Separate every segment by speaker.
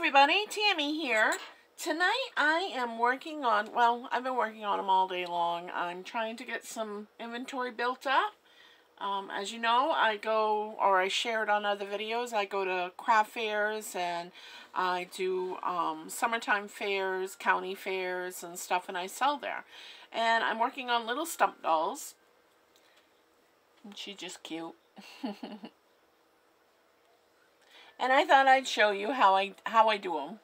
Speaker 1: everybody, Tammy here. Tonight I am working on, well, I've been working on them all day long. I'm trying to get some inventory built up. As you know, I go, or I shared on other videos, I go to craft fairs and I do summertime fairs, county fairs and stuff, and I sell there. And I'm working on little stump dolls. And she's just cute. And I thought I'd show you how I do them.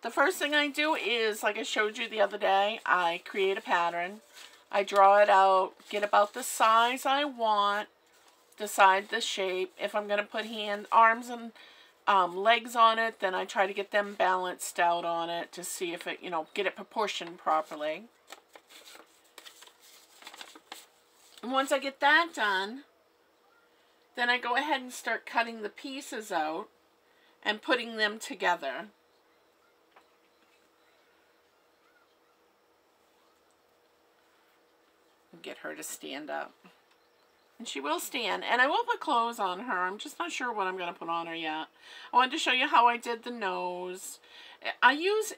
Speaker 1: The first thing I do is, like I showed you the other day, I create a pattern. I draw it out, get about the size I want, decide the shape. If I'm going to put arms and legs on it, then I try to get them balanced out on it to see if it, get it proportioned properly. And once I get that done, then I go ahead and start cutting the pieces out and putting them together. Get her to stand up. And she will stand. And I will put clothes on her. I'm just not sure what I'm going to put on her yet. I wanted to show you how I did the nose. I use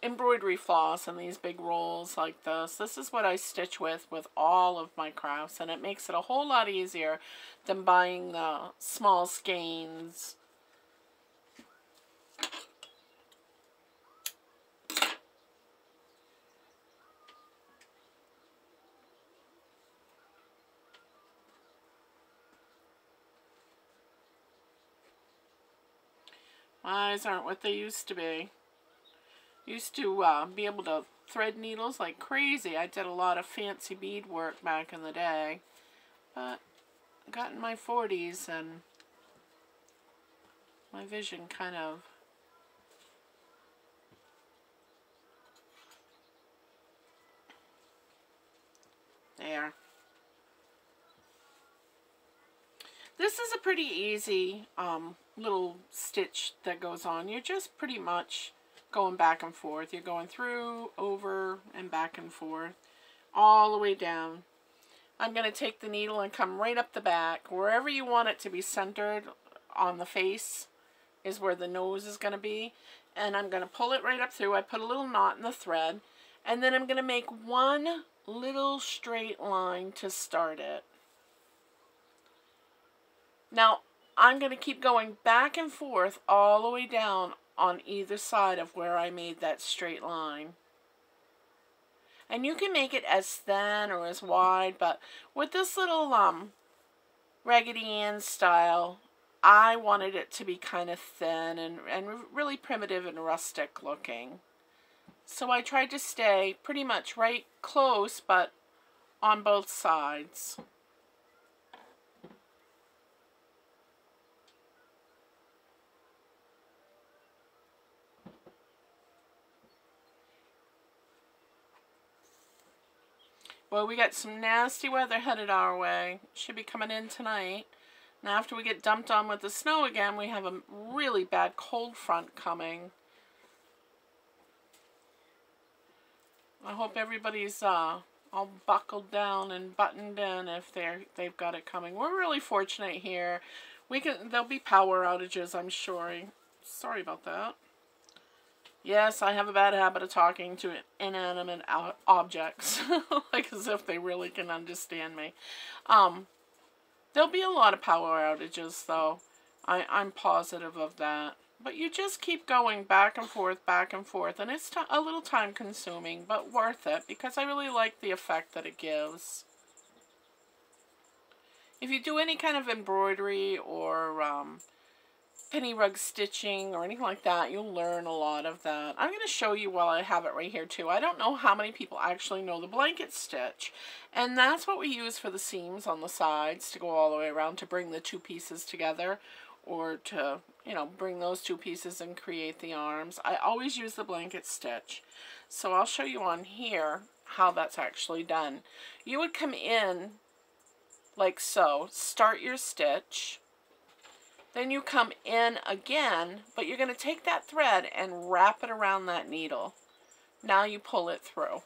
Speaker 1: embroidery floss in these big rolls like this. This is what I stitch with all of my crafts, and it makes it a whole lot easier than buying the small skeins. My eyes aren't what they used to be. Used to be able to thread needles like crazy. I did a lot of fancy bead work back in the day. But I got in my 40s and my vision kind of there. This is a pretty easy little stitch that goes on. You're just pretty much going back and forth. You're going through, over, and back and forth, all the way down. I'm going to take the needle and come right up the back. Wherever you want it to be centered on the face is where the nose is going to be. And I'm going to pull it right up through. I put a little knot in the thread. And then I'm going to make one little straight line to start it. Now, I'm going to keep going back and forth all the way down on either side of where I made that straight line. And you can make it as thin or as wide, but with this little Raggedy Ann style, I wanted it to be kind of thin and really primitive and rustic looking. So I tried to stay pretty much right close, but on both sides. Well, we got some nasty weather headed our way. Should be coming in tonight. Now, after we get dumped on with the snow again, we have a really bad cold front coming. I hope everybody's all buckled down and buttoned in if they've got it coming. We're really fortunate here. There'll be power outages, I'm sure. Sorry about that. Yes, I have a bad habit of talking to inanimate objects, like as if they really can understand me. There'll be a lot of power outages, though. I'm positive of that. But you just keep going back and forth, and it's a little time-consuming, but worth it, because I really like the effect that it gives. If you do any kind of embroidery or penny rug stitching or anything like that, you'll learn a lot of that. I'm going to show you while I have it right here too. I don't know how many people actually know the blanket stitch, and that's what we use for the seams on the sides to go all the way around to bring the two pieces together, or to, bring those two pieces and create the arms. I always use the blanket stitch. So I'll show you on here how that's actually done. You would come in like so, start your stitch. Then you come in again, but you're going to take that thread and wrap it around that needle. Now you pull it through.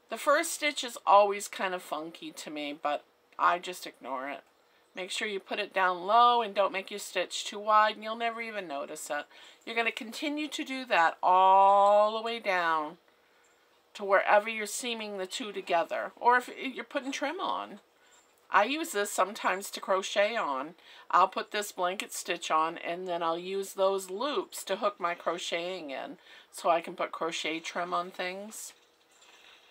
Speaker 1: The first stitch is always kind of funky to me, but I just ignore it. Make sure you put it down low and don't make your stitch too wide, and you'll never even notice it. You're going to continue to do that all the way down to wherever you're seaming the two together, or if you're putting trim on. I use this sometimes to crochet on. I'll put this blanket stitch on, and then I'll use those loops to hook my crocheting in so I can put crochet trim on things.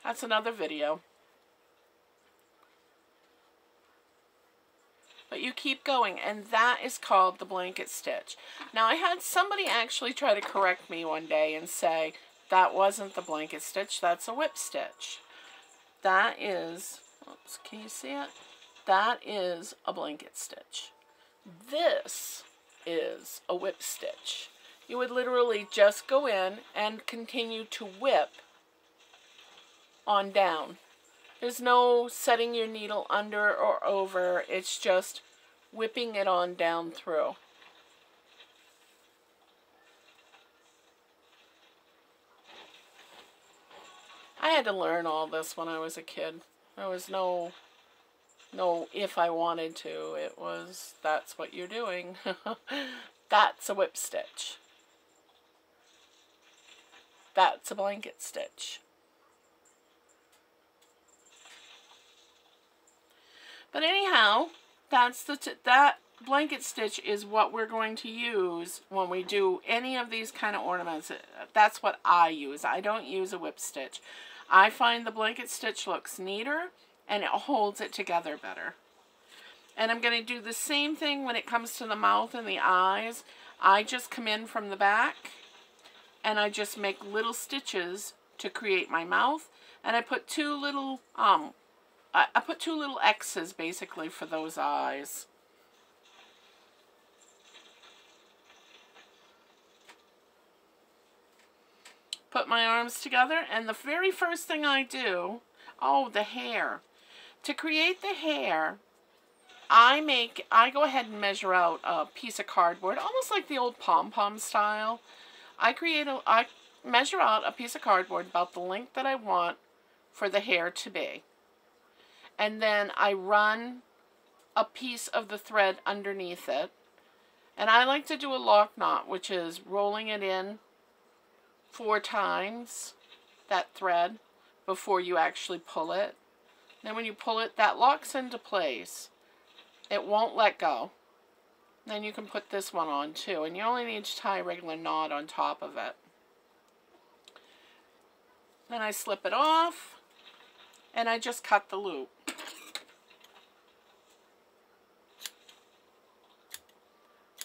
Speaker 1: That's another video. But you keep going, and that is called the blanket stitch. Now, I had somebody actually try to correct me one day and say, that wasn't the blanket stitch, that's a whip stitch. That is, oops, can you see it? That is a blanket stitch. This is a whip stitch. You would literally just go in and continue to whip on down. There's no setting your needle under or over. It's just whipping it on down through. I had to learn all this when I was a kid. There was no if I wanted to. It was, that's what you're doing. That's a whip stitch. That's a blanket stitch. But anyhow, that's that blanket stitch is what we're going to use when we do any of these kind of ornaments. That's what I use. I don't use a whip stitch. I find the blanket stitch looks neater and it holds it together better. And I'm going to do the same thing when it comes to the mouth and the eyes. I just come in from the back and I just make little stitches to create my mouth, and I put two little I put two little X's basically for those eyes. Put my arms together, and the very first thing I do, oh, the hair. To create the hair, I go ahead and measure out a piece of cardboard, almost like the old pom-pom style. I measure out a piece of cardboard about the length that I want for the hair to be. And then I run a piece of the thread underneath it. And I like to do a lock knot, which is rolling it in 4 times, that thread, before you actually pull it. Then when you pull it, that locks into place. It won't let go. Then you can put this one on too. And you only need to tie a regular knot on top of it. Then I slip it off. And I just cut the loop.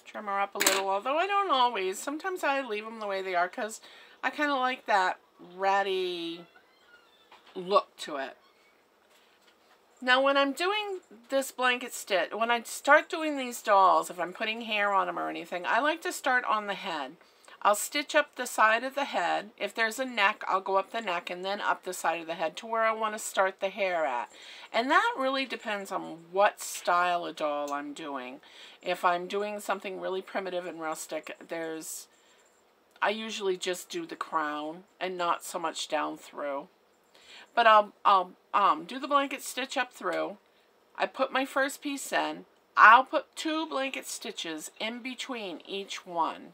Speaker 1: Trim her up a little, although I don't always. Sometimes I leave them the way they are because I kind of like that ratty look to it. Now when I'm doing this blanket stitch, when I start doing these dolls, if I'm putting hair on them or anything, I like to start on the head. I'll stitch up the side of the head. If there's a neck, I'll go up the neck and then up the side of the head to where I want to start the hair at. And that really depends on what style of doll I'm doing. If I'm doing something really primitive and rustic, I usually just do the crown and not so much down through. But I'll do the blanket stitch up through. I put my first piece in. I'll put 2 blanket stitches in between each one.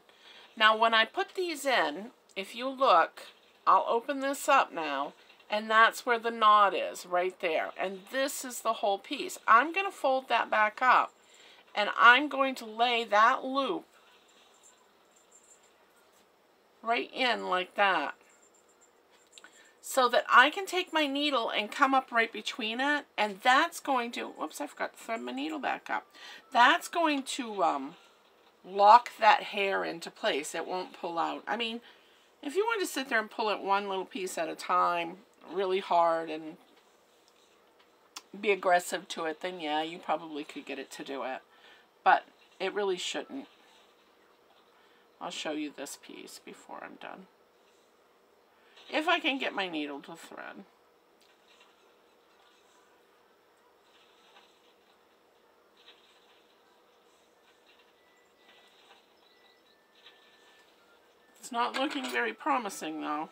Speaker 1: Now when I put these in, if you look, I'll open this up now, and that's where the knot is, right there. And this is the whole piece. I'm going to fold that back up, and I'm going to lay that loop right in like that, so that I can take my needle and come up right between it, and that's going to, whoops, I forgot to thread my needle back up. That's going to lock that hair into place. It won't pull out. I mean, if you want to sit there and pull it one little piece at a time really hard and be aggressive to it, then yeah, you probably could get it to do it. But it really shouldn't. I'll show you this piece before I'm done. If I can get my needle to thread. It's not looking very promising though.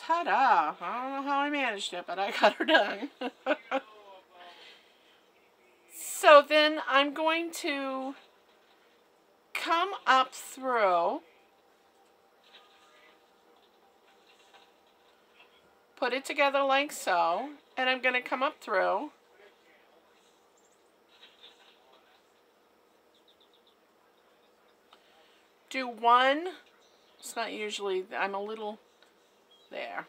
Speaker 1: Ta-da! I don't know how I managed it, but I got her done. So then I'm going to come up through, put it together like so, and I'm going to come up through, do one, it's not usually, I'm a little, there.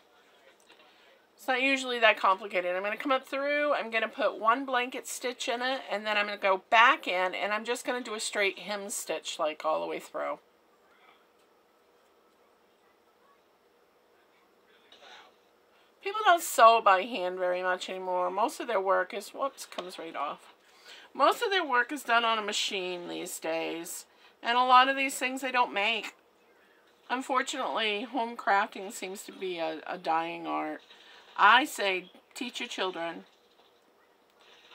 Speaker 1: It's not usually that complicated. I'm going to come up through, I'm going to put one blanket stitch in it, and then I'm going to go back in, and I'm just going to do a straight hem stitch like all the way through. People don't sew by hand very much anymore. Most of their work is, whoops, comes right off. Most of their work is done on a machine these days. And a lot of these things they don't make. Unfortunately, home crafting seems to be a dying art. I say, teach your children.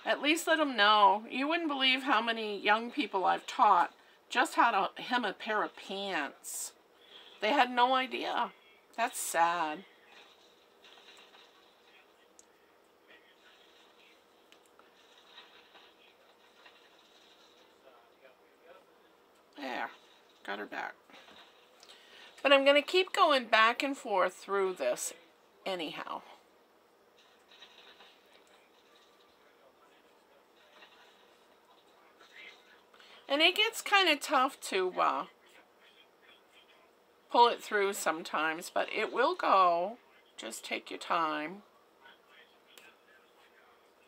Speaker 1: At least let them know. You wouldn't believe how many young people I've taught just how to hem a pair of pants. They had no idea. That's sad. There, got her back. But I'm going to keep going back and forth through this anyhow. And it gets kind of tough to pull it through sometimes, but it will go. Just take your time.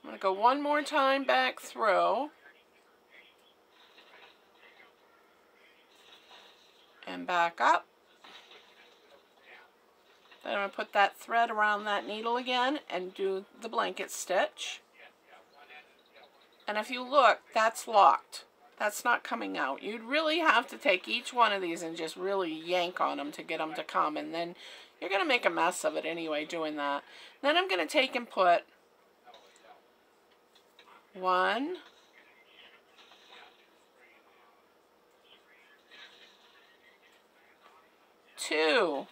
Speaker 1: I'm going to go one more time back through. And back up. Then I'm going to put that thread around that needle again and do the blanket stitch. And if you look, that's locked. That's not coming out. You'd really have to take each one of these and just really yank on them to get them to come. And then you're going to make a mess of it anyway doing that. Then I'm going to take and put 1, 2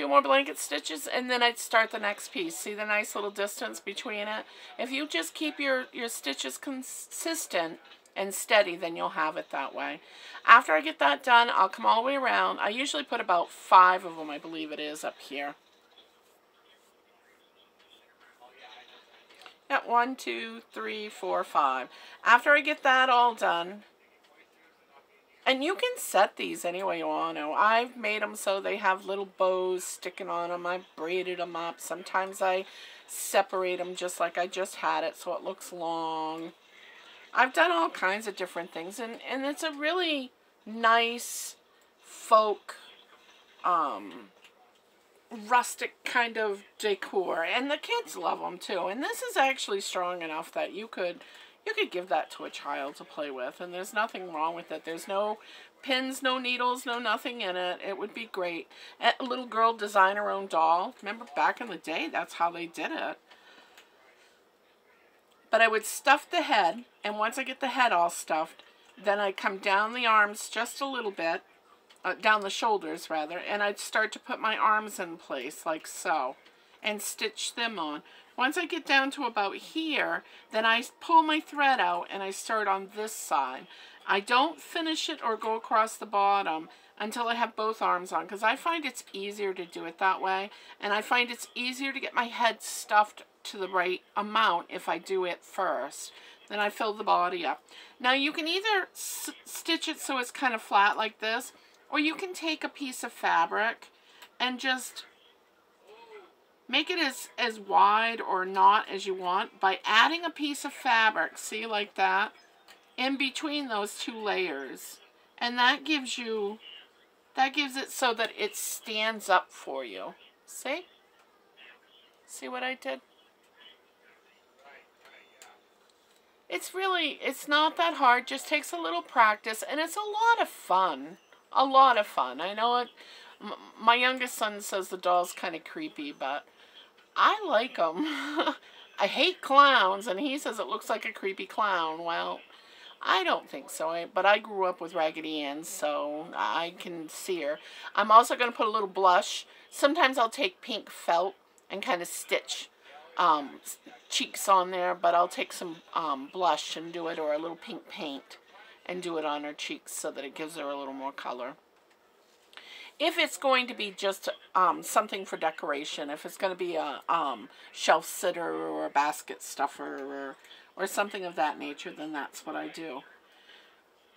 Speaker 1: more blanket stitches, and then I'd start the next piece. See the nice little distance between it? If you just keep your stitches consistent and steady, then you'll have it that way. After I get that done, I'll come all the way around. I usually put about 5 of them, I believe it is, up here. Got 1, 2, 3, 4, 5. After I get that all done, and you can set these any way you want to. I've made them so they have little bows sticking on them. I've braided them up. Sometimes I separate them just like I just had it so it looks long. I've done all kinds of different things. And it's a really nice folk, rustic kind of decor. And the kids love them too. And this is actually strong enough that you could give that to a child to play with, and there's nothing wrong with it. There's no pins, no needles, no nothing in it. It would be great. A little girl design her own doll. Remember back in the day, that's how they did it. But I would stuff the head, and once I get the head all stuffed, then I'd come down the arms just a little bit, down the shoulders rather, and I'd start to put my arms in place like so, and stitch them on. Once I get down to about here, then I pull my thread out and I start on this side. I don't finish it or go across the bottom until I have both arms on, because I find it's easier to do it that way, and I find it's easier to get my head stuffed to the right amount if I do it first. Then I fill the body up. Now you can either stitch it so it's kind of flat like this, or you can take a piece of fabric and just make it as wide or not as you want by adding a piece of fabric, see, like that, in between those 2 layers. And that gives it so that it stands up for you. See? See what I did? It's not that hard, just takes a little practice, and it's a lot of fun. A lot of fun. I know it, my youngest son says the doll's kind of creepy, but I like them. I hate clowns, and he says it looks like a creepy clown. Well, I don't think so, but I grew up with Raggedy Ann, so I can see her. I'm also going to put a little blush. Sometimes I'll take pink felt and kind of stitch cheeks on there, but I'll take some blush and do it, or a little pink paint, and do it on her cheeks so that it gives her a little more color. If it's going to be just something for decoration, if it's going to be a shelf sitter or a basket stuffer or something of that nature, then that's what I do.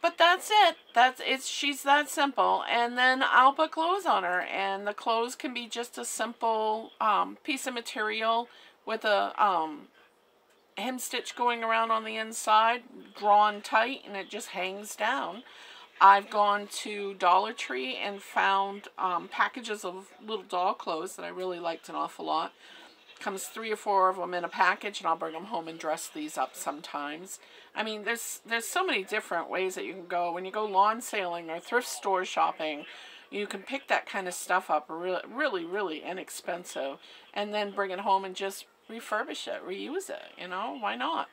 Speaker 1: But that's it. She's that simple. And then I'll put clothes on her, and the clothes can be just a simple piece of material with a hem stitch going around on the inside, drawn tight, and it just hangs down. I've gone to Dollar Tree and found packages of little doll clothes that I really liked an awful lot. Comes 3 or 4 of them in a package, and I'll bring them home and dress these up sometimes. I mean, there's so many different ways that you can go. When you go lawn sailing or thrift store shopping, you can pick that kind of stuff up really, really inexpensive, and then bring it home and just refurbish it, reuse it, you know, why not?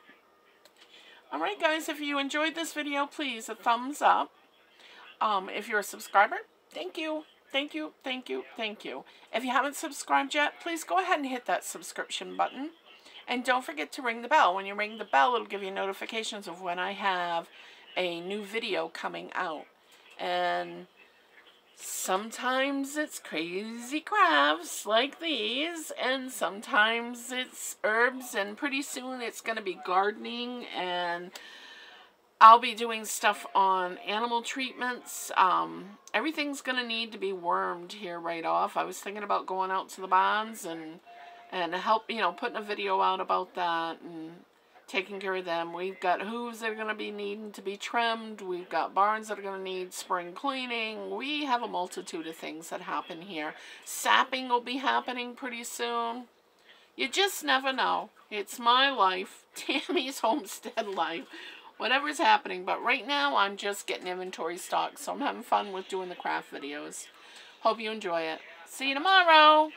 Speaker 1: Alright guys, if you enjoyed this video, please a thumbs up. If you're a subscriber, thank you. Thank you, thank you, thank you. If you haven't subscribed yet, please go ahead and hit that subscription button. And don't forget to ring the bell. When you ring the bell, it'll give you notifications of when I have a new video coming out. And sometimes it's crazy crafts like these, and sometimes it's herbs, and pretty soon it's going to be gardening, and I'll be doing stuff on animal treatments. Everything's going to need to be wormed here right off. I was thinking about going out to the barns and help, you know, putting a video out about that and taking care of them. We've got hooves that are going to be needing to be trimmed. We've got barns that are going to need spring cleaning. We have a multitude of things that happen here. Sapping will be happening pretty soon. You just never know. It's my life, Tammy's homestead life. Whatever's happening, but right now I'm just getting inventory stock, so I'm having fun with doing the craft videos. Hope you enjoy it. See you tomorrow!